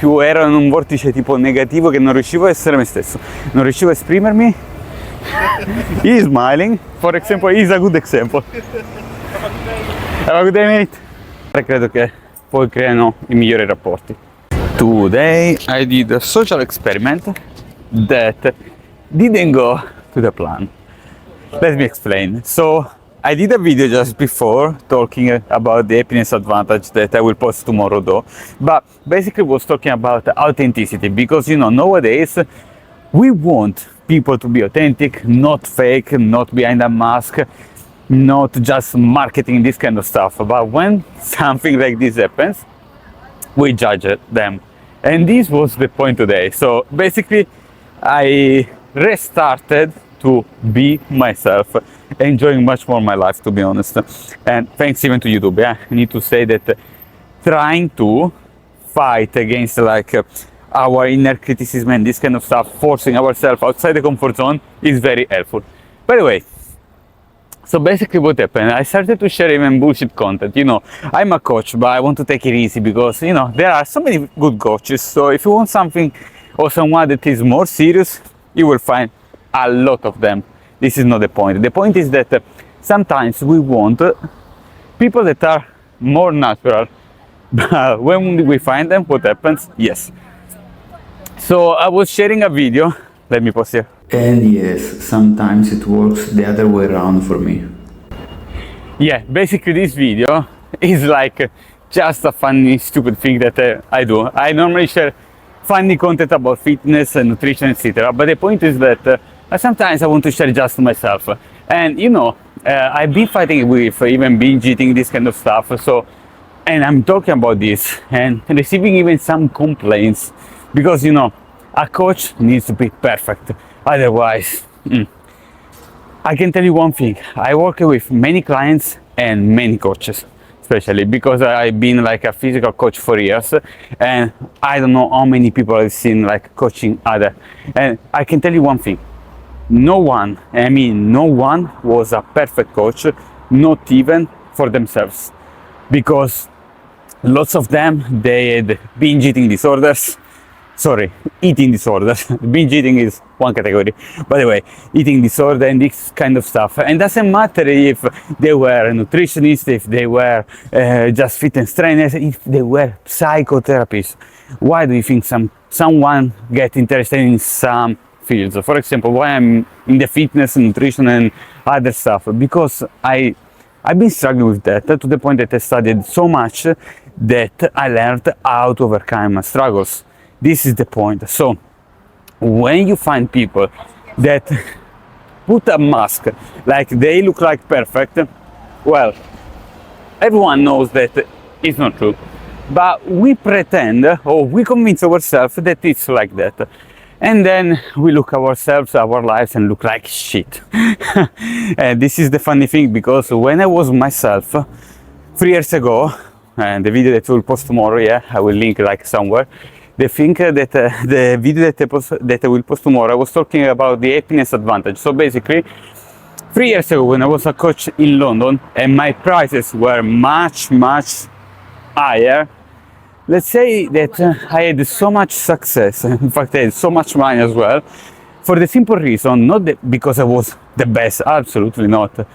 più ero in un vortice tipo negativo che non riuscivo a essere me stesso, non riuscivo a esprimermi. He's smiling, for example, he's a good example. Have a good day, mate. Credo che poi creano i migliori rapporti. Today I did a social experiment that didn't go to the plan. Let me explain. So I did a video just before talking about the happiness advantage that I will post tomorrow though, but basically was talking about authenticity, because you know nowadays we want people to be authentic, not fake, not behind a mask, not just marketing, this kind of stuff. But when something like this happens, we judge them. And this was the point today. So basically I restarted to be myself, enjoying much more my life, to be honest. And thanks even to YouTube. Yeah, I need to say that trying to fight against like our inner criticism and this kind of stuff, forcing ourselves outside the comfort zone, is very helpful. By the way, so basically what happened, I started to share even bullshit content. You know, I'm a coach, but I want to take it easy because, you know, there are so many good coaches. So if you want something or someone that is more serious, you will find a lot of them. This is not the point. The point is that sometimes we want people that are more natural. But when we find them, what happens? Yes. So I was sharing a video. Let me pause here. And yes, sometimes it works the other way around for me. Yeah, basically this video is like just a funny, stupid thing that I do. I normally share funny content about fitness and nutrition, etc. But the point is that sometimes I want to share just myself. And you know, I've been fighting with even binge eating, this kind of stuff. So, and I'm talking about this and receiving even some complaints because, you know, a coach needs to be perfect. Otherwise, I can tell you one thing. I work with many clients and many coaches, especially because I've been like a physical coach for years, and I don't know how many people I've seen like coaching other. And I can tell you one thing. No one was a perfect coach, not even for themselves, because lots of them, they had binge eating disorders. Sorry, eating disorders. Binge eating is one category. By the way, eating disorder and this kind of stuff. And it doesn't matter if they were nutritionists, if they were just fitness trainers, if they were psychotherapists. Why do you think someone get interested in some fields? For example, why I'm in the fitness, nutrition and other stuff? Because I've been struggling with that to the point that I studied so much that I learned how to overcome my struggles. This is the point. So when you find people that put a mask, like they look like perfect, well, everyone knows that it's not true. But we pretend or we convince ourselves that it's like that. And then we look ourselves, our lives, and look like shit. And this is the funny thing, because when I was myself 3 years ago, and the video that we'll post tomorrow, yeah, I will link like somewhere. The thing that the video that I will post tomorrow, I was talking about the happiness advantage. So basically, 3 years ago when I was a coach in London and my prices were much higher, let's say that I had so much success, in fact I had so much money as well, for the simple reason, not because I was the best, absolutely not.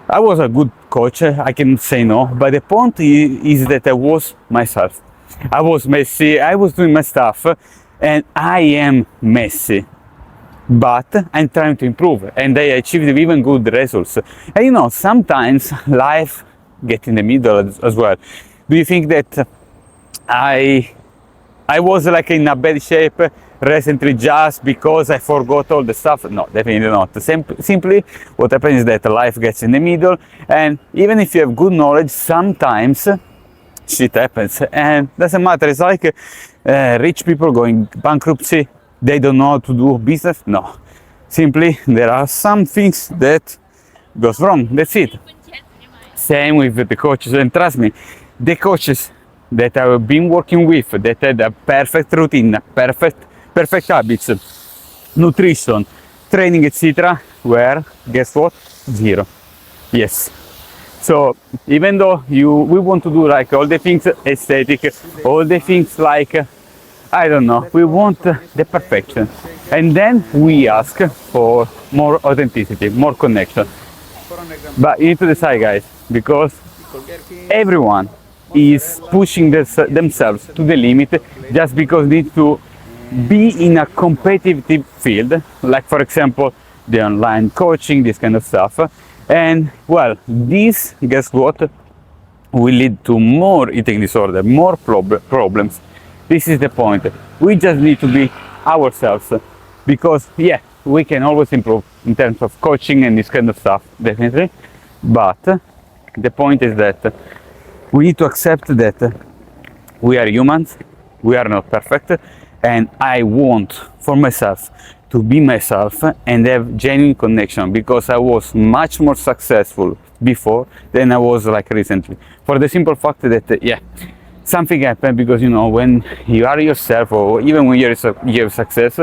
I was a good coach, I can say no, but the point is that I was myself. I was messy, I was doing my stuff, and I am messy. But I'm trying to improve, and I achieved even good results. And you know, sometimes life gets in the middle as well. Do you think that I was like in a bad shape recently just because I forgot all the stuff? No, definitely not. Simply what happens is that life gets in the middle, and even if you have good knowledge, sometimes shit happens, and doesn't matter. It's like rich people going bankruptcy, they don't know how to do business. No, simply there are some things that goes wrong, that's it. Same with the coaches, and trust me, the coaches that I've been working with, that had a perfect routine, perfect habits, nutrition, training, etc., were, guess what? Zero. Yes. So even though we want to do like all the things aesthetic, all the things like I don't know, we want the perfection. And then we ask for more authenticity, more connection. But you need to decide, guys, because everyone is pushing themselves to the limit just because they need to be in a competitive field, like for example, the online coaching, this kind of stuff. And well, this, guess what, will lead to more eating disorder, more problems. This is the point. We just need to be ourselves because, yeah, we can always improve in terms of coaching and this kind of stuff, definitely. But the point is that we need to accept that we are humans, we are not perfect, and I want for myself to be myself and have genuine connection because I was much more successful before than I was like recently. For the simple fact that, yeah, something happened because, you know, when you are yourself or even when you have success,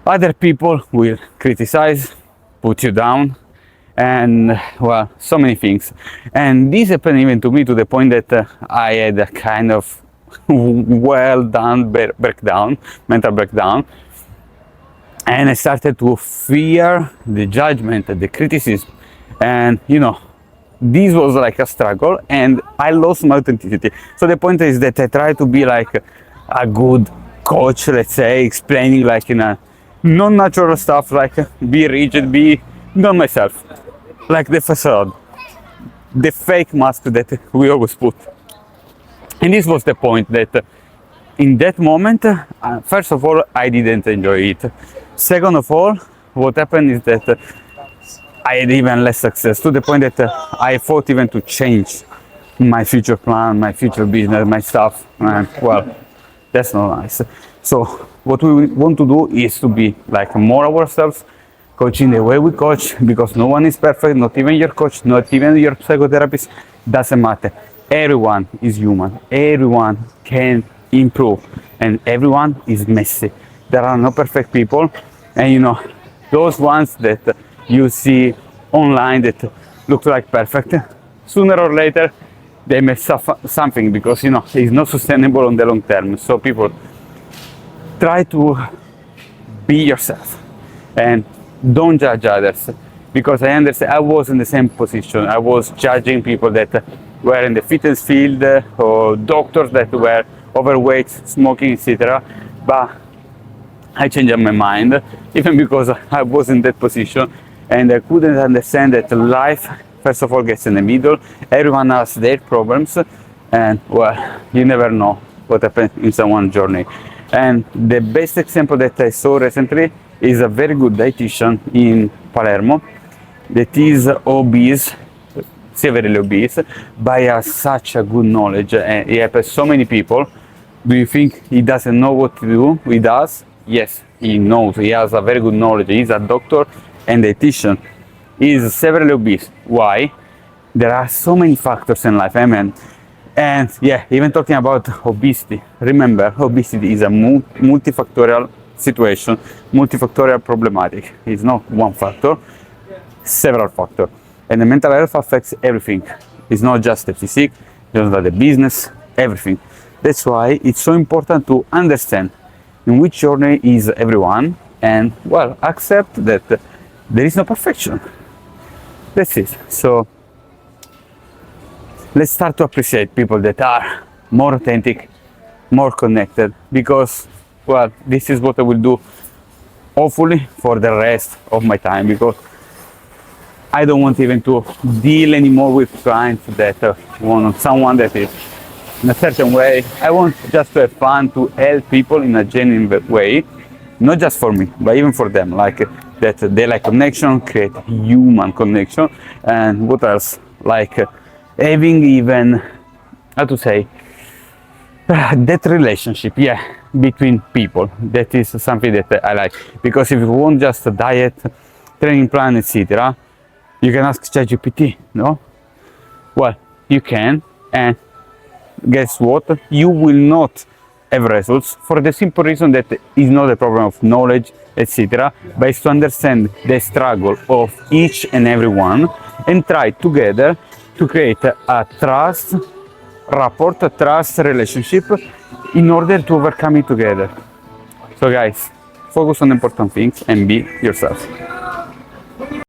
other people will criticize, put you down, and well, so many things. And this happened even to me to the point that I had a kind of well done breakdown, mental breakdown, and I started to fear the judgment, the criticism, and you know, this was like a struggle and I lost my authenticity. So the point is that I try to be like a good coach, let's say, explaining like in a non-natural stuff, like be rigid, be not myself, like the facade, the fake mask that we always put. And this was the point that in that moment, first of all, I didn't enjoy it. Second of all, what happened is that I had even less success to the point that I thought even to change my future plan, my future business, my stuff. And well, that's not nice. So what we want to do is to be like more ourselves, coaching the way we coach, because no one is perfect, not even your coach, not even your psychotherapist, doesn't matter. Everyone is human, everyone can improve, and everyone is messy. There are no perfect people, and you know, those ones that you see online that look like perfect, sooner or later they mess up something because, you know, it's not sustainable on the long term. So people, try to be yourself and don't judge others, because I understand I was in the same position. I was judging people that were in the fitness field or doctors that were overweight, smoking, etc. But I changed my mind, even because I was in that position and I couldn't understand that life, first of all, gets in the middle. Everyone has their problems, and well, you never know what happens in someone's journey. And the best example that I saw recently is a very good dietitian in Palermo that is obese, severely obese, but he has such a good knowledge and he helps so many people. Do you think he doesn't know what to do? He does. Yes, he knows. He has a very good knowledge. He's a doctor and dietitian. He is severely obese. Why? There are so many factors in life, amen. And yeah, even talking about obesity, remember, obesity is a multifactorial situation, multifactorial problematic. It's not one factor, several factors. And the mental health affects everything. It's not just the physique, it's not the business, everything. That's why it's so important to understand in which journey is everyone, and well, accept that there is no perfection. That's it. So let's start to appreciate people that are more authentic, more connected, because well, this is what I will do hopefully for the rest of my time, because I don't want even to deal anymore with clients that want someone that is in a certain way. I want just to have fun, to help people in a genuine way, not just for me, but even for them, like that they like connection, create human connection, and what else, like having even, how to say, that relationship, yeah, between people. That is something that I like, because if you want just a diet, training plan, etc., you can ask ChatGPT, no? Well, you can, and guess what? You will not have results for the simple reason that it's not a problem of knowledge, etc., but it's to understand the struggle of each and every one and try together to create a trust rapport, a trust relationship in order to overcome it together. So guys, focus on the important things and be yourself.